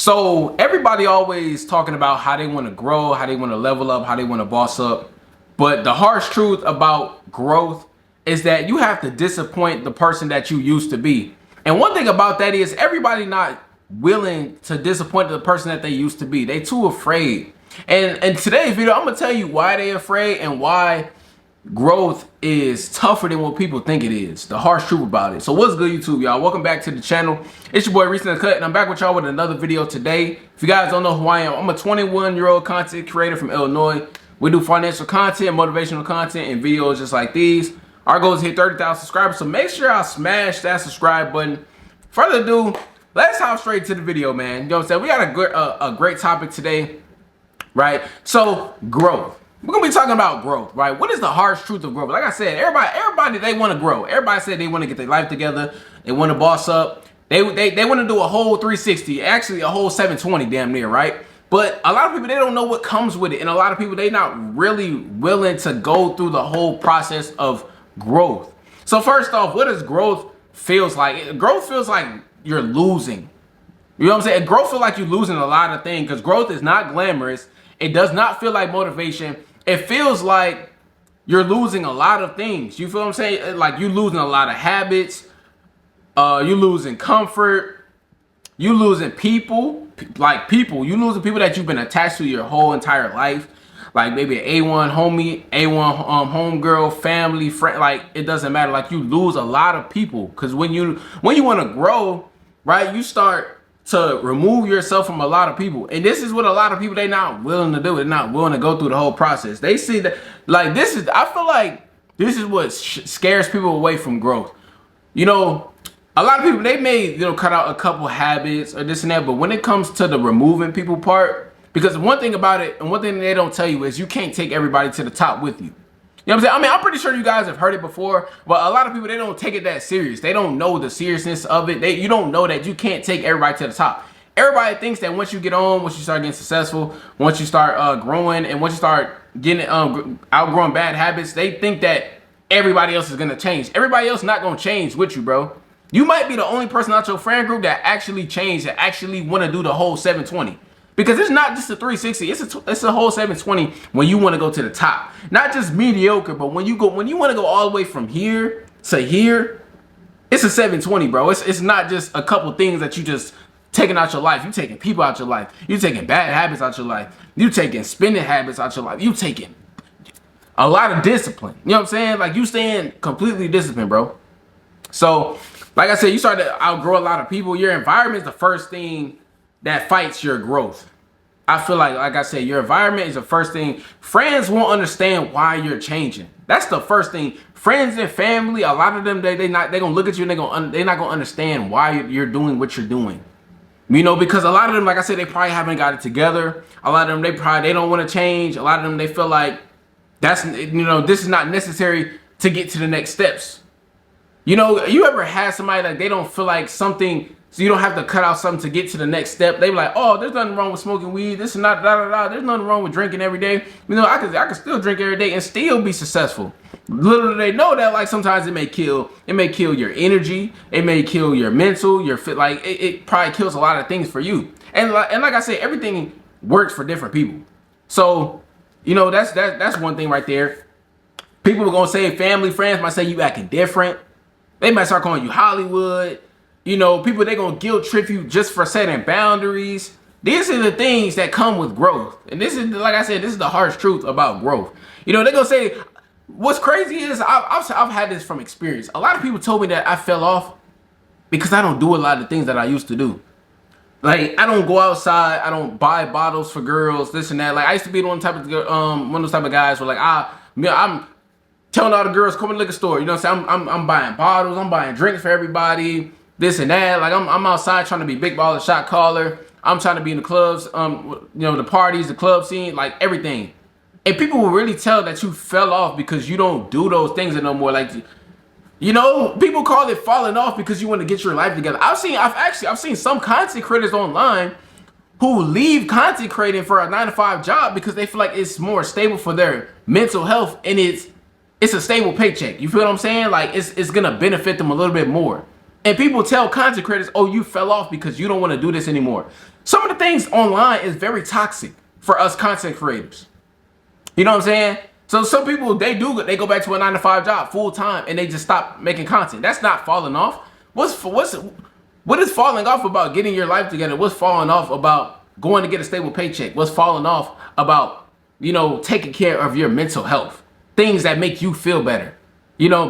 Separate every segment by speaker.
Speaker 1: So everybody always talking about how they want to grow, how they want to level up, how they want to boss up. But the harsh truth about growth is that you have to disappoint the person that you used to be. And one thing about that is everybody not willing to disappoint the person that they used to be. They too afraid. And in today's video, I'm gonna tell you why they afraid and why growth is tougher than what people think it is. The harsh truth about it. So what's good, YouTube, y'all? Welcome back to the channel. It's your boy Reinvent, and I'm back with y'all with another video today. If you guys don't know who I am, I'm a 21-year-old content creator from Illinois. We do financial content, motivational content, and videos just like these. Our goal is to hit 30,000 subscribers, so make sure y'all smash that subscribe button. Further ado, let's hop straight to the video, man. You know what I'm saying? We got a great topic today, right? So growth. We're gonna be talking about growth, right? What is the harsh truth of growth? Like I said, everybody they want to grow. Everybody said they want to get their life together. They want to boss up. They want to do a whole 360, actually a whole 720, damn near, right? But a lot of people, they don't know what comes with it, and a lot of people, they not really willing to go through the whole process of growth. So first off, what does growth feels like? Growth feels like you're losing. You know what I'm saying? Growth feels like you're losing a lot of things because growth is not glamorous. It does not feel like motivation. It feels like you're losing a lot of things. You feel what I'm saying? Like you're losing a lot of habits. You're losing comfort. You're losing people. You're losing people that you've been attached to your whole entire life. Like maybe an A1 homie, A1 homegirl, family, friend. Like it doesn't matter. Like you lose a lot of people because when you want to grow, right, you start to remove yourself from a lot of people. And this is what a lot of people, they not willing to do. They're not willing to go through the whole process. They see that, like, I feel like this is what scares people away from growth. You know, a lot of people, they may, you know, cut out a couple habits or this and that, but when it comes to the removing people part, because one thing about it, and one thing they don't tell you is you can't take everybody to the top with you. You know what I'm saying? I mean, I'm pretty sure you guys have heard it before, but a lot of people, they don't take it that serious. They don't know the seriousness of it. You don't know that you can't take everybody to the top. Everybody thinks that once you get on, once you start getting successful, once you start growing, and once you start getting outgrowing bad habits, they think that everybody else is gonna change. Everybody else not gonna change with you, bro. You might be the only person out your friend group that actually changed, that actually want to do the whole 720. Because it's not just a 360, it's a whole 720 when you want to go to the top. Not just mediocre, but when you want to go all the way from here to here, it's a 720, bro. It's not just a couple things that you just taking out your life. You taking people out your life. You taking bad habits out your life. You taking spending habits out your life. You taking a lot of discipline. You know what I'm saying? Like you staying completely disciplined, bro. So, like I said, you start to outgrow a lot of people. Your environment is the first thing that fights your growth. I feel like I said, your environment is the first thing. Friends won't understand why you're changing. That's the first thing. Friends and family, a lot of them, they gonna look at you and they're not gonna understand why you're doing what you're doing. You know, because a lot of them, like I said, they probably haven't got it together. A lot of them, they don't want to change. A lot of them, they feel like this is not necessary to get to the next steps. You know, you ever had somebody like they don't feel like something, so you don't have to cut out something to get to the next step. They be like, oh, there's nothing wrong with smoking weed. This is not There's nothing wrong with drinking every day. You know, I can still drink every day and still be successful. Little do they know that, like, sometimes it may kill your energy. It may kill your mental, your fit. Like it probably kills a lot of things for you. And like I said, everything works for different people. So, you know, that's one thing right there. People are gonna say, family, friends might say you acting different. They might start calling you Hollywood. You know, people, they gonna guilt trip you just for setting boundaries. These are the things that come with growth. And this is, like I said, this is the harsh truth about growth. You know, they're gonna say, what's crazy is, I've had this from experience. A lot of people told me that I fell off because I don't do a lot of things that I used to do. Like, I don't go outside, I don't buy bottles for girls, this and that. Like, I used to be one of those type of guys where, like, I'm telling all the girls, come to the liquor store. You know what I'm saying? I'm buying bottles, I'm buying drinks for everybody, this and that. Like I'm outside trying to be big baller, shot caller. I'm trying to be in the clubs, you know, the parties, the club scene, like everything. And people will really tell that you fell off because you don't do those things no more. Like, you know, people call it falling off because you want to get your life together. I've seen some content creators online who leave content creating for a 9-to-5 job because they feel like it's more stable for their mental health, and it's a stable paycheck. You feel what I'm saying? Like it's gonna benefit them a little bit more. And people tell content creators, oh, you fell off because you don't want to do this anymore. Some of the things online is very toxic for us content creators. You know what I'm saying? So some people, they go back to a 9-to-5 job full time and they just stop making content. That's not falling off. What is falling off about getting your life together? What's falling off about going to get a stable paycheck? What's falling off about, taking care of your mental health? Things that make you feel better,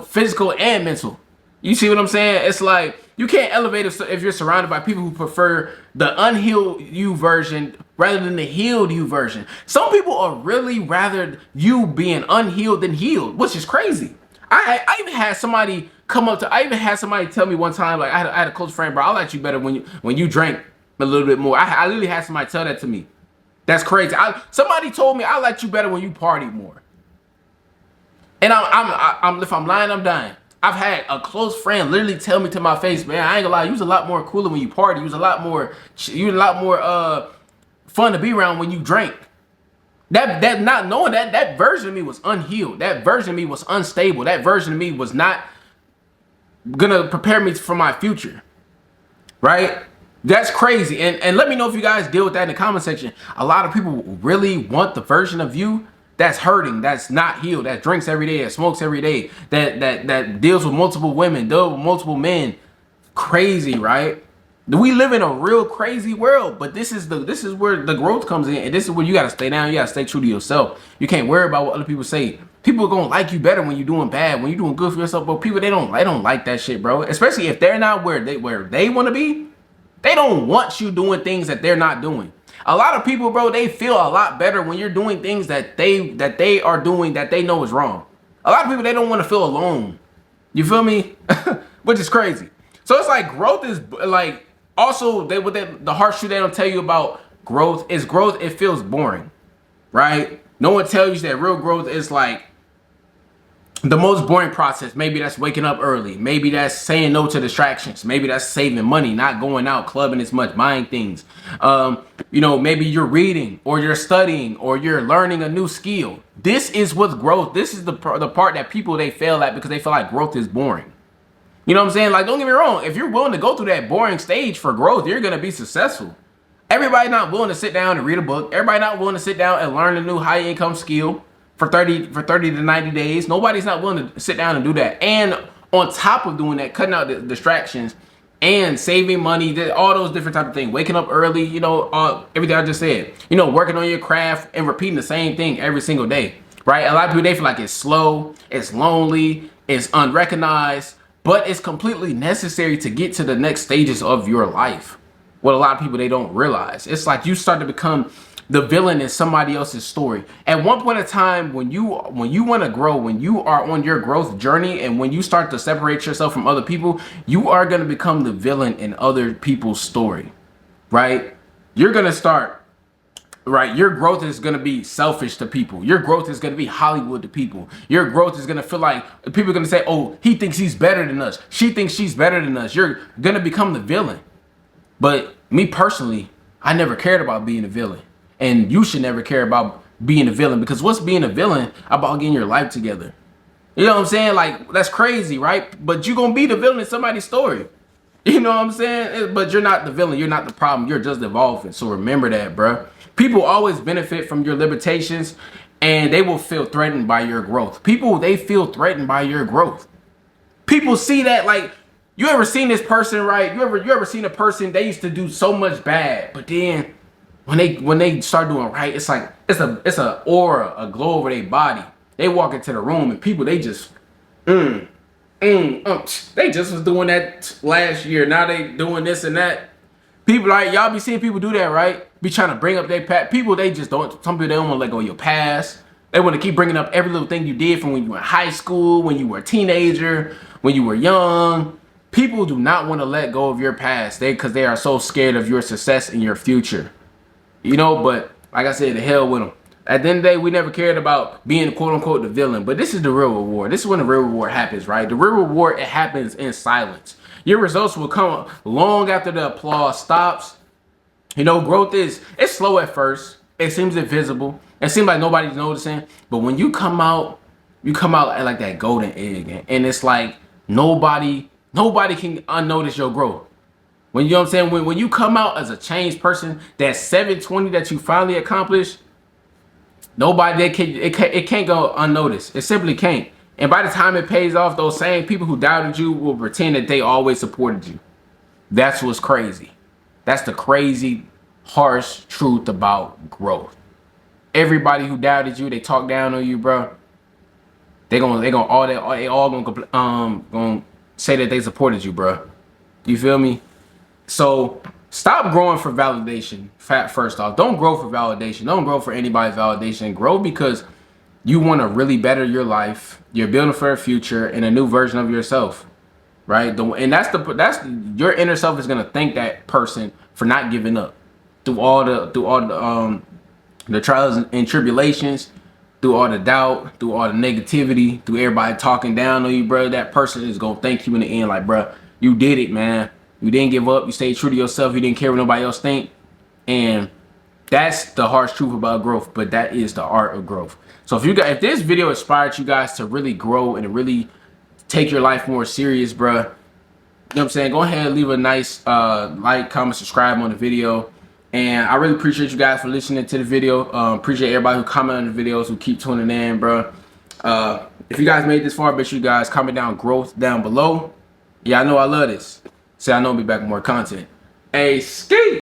Speaker 1: physical and mental. You see what I'm saying? It's like you can't elevate if you're surrounded by people who prefer the unhealed you version rather than the healed you version. Some people are really rather you being unhealed than healed, which is crazy. I even had somebody tell me one time, like I had a close friend, bro, I like you better when you drank a little bit more. I literally had somebody tell that to me. That's crazy. Somebody told me I like you better when you party more. And I'm if I'm lying, I'm dying. I've had a close friend literally tell me to my face, man, I ain't gonna lie, you was a lot more cooler when you party. You was a lot more fun to be around when you drank. That not knowing that version of me was unhealed. That version of me was unstable. That version of me was not gonna prepare me for my future. Right? That's crazy. And let me know if you guys deal with that in the comment section. A lot of people really want the version of you that's hurting, that's not healed, that drinks every day, that smokes every day, that deals with multiple women, deals with multiple men. Crazy, right? We live in a real crazy world, but this is where the growth comes in, and this is where you gotta stay down. You gotta stay true to yourself. You can't worry about what other people say. People are gonna like you better when you're doing bad, when you're doing good for yourself. But people, they don't like that shit, bro. Especially if they're not where they want to be. They don't want you doing things that they're not doing. A lot of people, bro, they feel a lot better when you're doing things that they are doing that they know is wrong. A lot of people, they don't want to feel alone. You feel me? Which is crazy. So it's like growth is like also the harsh truth they don't tell you about growth. It feels boring, right? No one tells you that real growth is like the most boring process. Maybe that's waking up early. Maybe that's saying no to distractions. Maybe that's saving money, not going out clubbing as much, buying things. Maybe you're reading or you're studying or you're learning a new skill. This is what's growth. This is the part that people, they fail at because they feel like growth is boring. You know what I'm saying? Like, don't get me wrong. If you're willing to go through that boring stage for growth, you're going to be successful. Everybody not willing to sit down and read a book. Everybody not willing to sit down and learn a new high income skill for 30 to 90 days. Nobody's not willing to sit down and do that. And on top of doing that, cutting out the distractions and saving money, all those different type of things. Waking up early, everything I just said. Working on your craft and repeating the same thing every single day, right? A lot of people, they feel like it's slow, it's lonely, it's unrecognized, but it's completely necessary to get to the next stages of your life. What a lot of people, they don't realize. It's like you start to become the villain in somebody else's story. At one point in time, when you want to grow, when you are on your growth journey, and when you start to separate yourself from other people, you are going to become the villain in other people's story, right? You're going to start, right? Your growth is going to be selfish to people. Your growth is going to be Hollywood to people. Your growth is going to feel like people are going to say, oh, he thinks he's better than us. She thinks she's better than us. You're going to become the villain. But me personally, I never cared about being a villain. And you should never care about being a villain, because what's being a villain about getting your life together? You know what I'm saying? Like, that's crazy, right? But you're going to be the villain in somebody's story. You know what I'm saying? But you're not the villain. You're not the problem. You're just evolving. So remember that, bro. People always benefit from your limitations, and they will feel threatened by your growth. People, they feel threatened by your growth. People see that, like, you ever seen this person, right? You ever seen a person, they used to do so much bad, but then when they start doing right, it's like it's a aura, a glow over their body. They walk into the room and people, they just they just was doing that last year. Now they doing this and that. People, like, y'all be seeing people do that, right? Be trying to bring up their past. People, they just don't. Some people, they don't want to let go of your past. They want to keep bringing up every little thing you did from when you were in high school, when you were a teenager, when you were young. People do not want to let go of your past, because they are so scared of your success in your future. But like I said, the hell with them. At the end of the day, we never cared about being, quote unquote, the villain. But this is the real reward. This is when the real reward happens, right? The real reward, it happens in silence. Your results will come long after the applause stops. Growth it's slow at first. It seems invisible. It seems like nobody's noticing. But when you come out at like that golden egg. And it's like nobody Nobody can unnotice your growth. When you know what I'm saying, when you come out as a changed person, that 720 that you finally accomplished, nobody it can't go unnoticed. It simply can't. And by the time it pays off, those same people who doubted you will pretend that they always supported you. That's what's crazy. That's the crazy, harsh truth about growth. Everybody who doubted you, they talk down on you, bro. They all gonna say that they supported you, bro. You feel me? So stop growing for validation. First off, don't grow for validation. Don't grow for anybody's validation. Grow because you want to really better your life. You're building for a future and a new version of yourself, right? And that's your inner self is gonna thank that person for not giving up through all the trials and tribulations, through all the doubt, through all the negativity, through everybody talking down on you, bro. That person is gonna thank you in the end, like, bro, you did it, man. You didn't give up. You stayed true to yourself. You didn't care what nobody else think. And that's the harsh truth about growth, but that is the art of growth. So if this video inspired you guys to really grow and to really take your life more serious, bro, you know what I'm saying? Go ahead and leave a nice like, comment, subscribe on the video. And I really appreciate you guys for listening to the video. Appreciate everybody who comment on the videos, who keep tuning in, bro. If you guys made this far, make sure you guys comment down growth down below. Yeah, I know I love this. Say I know I'll be back with more content. Hey, ski!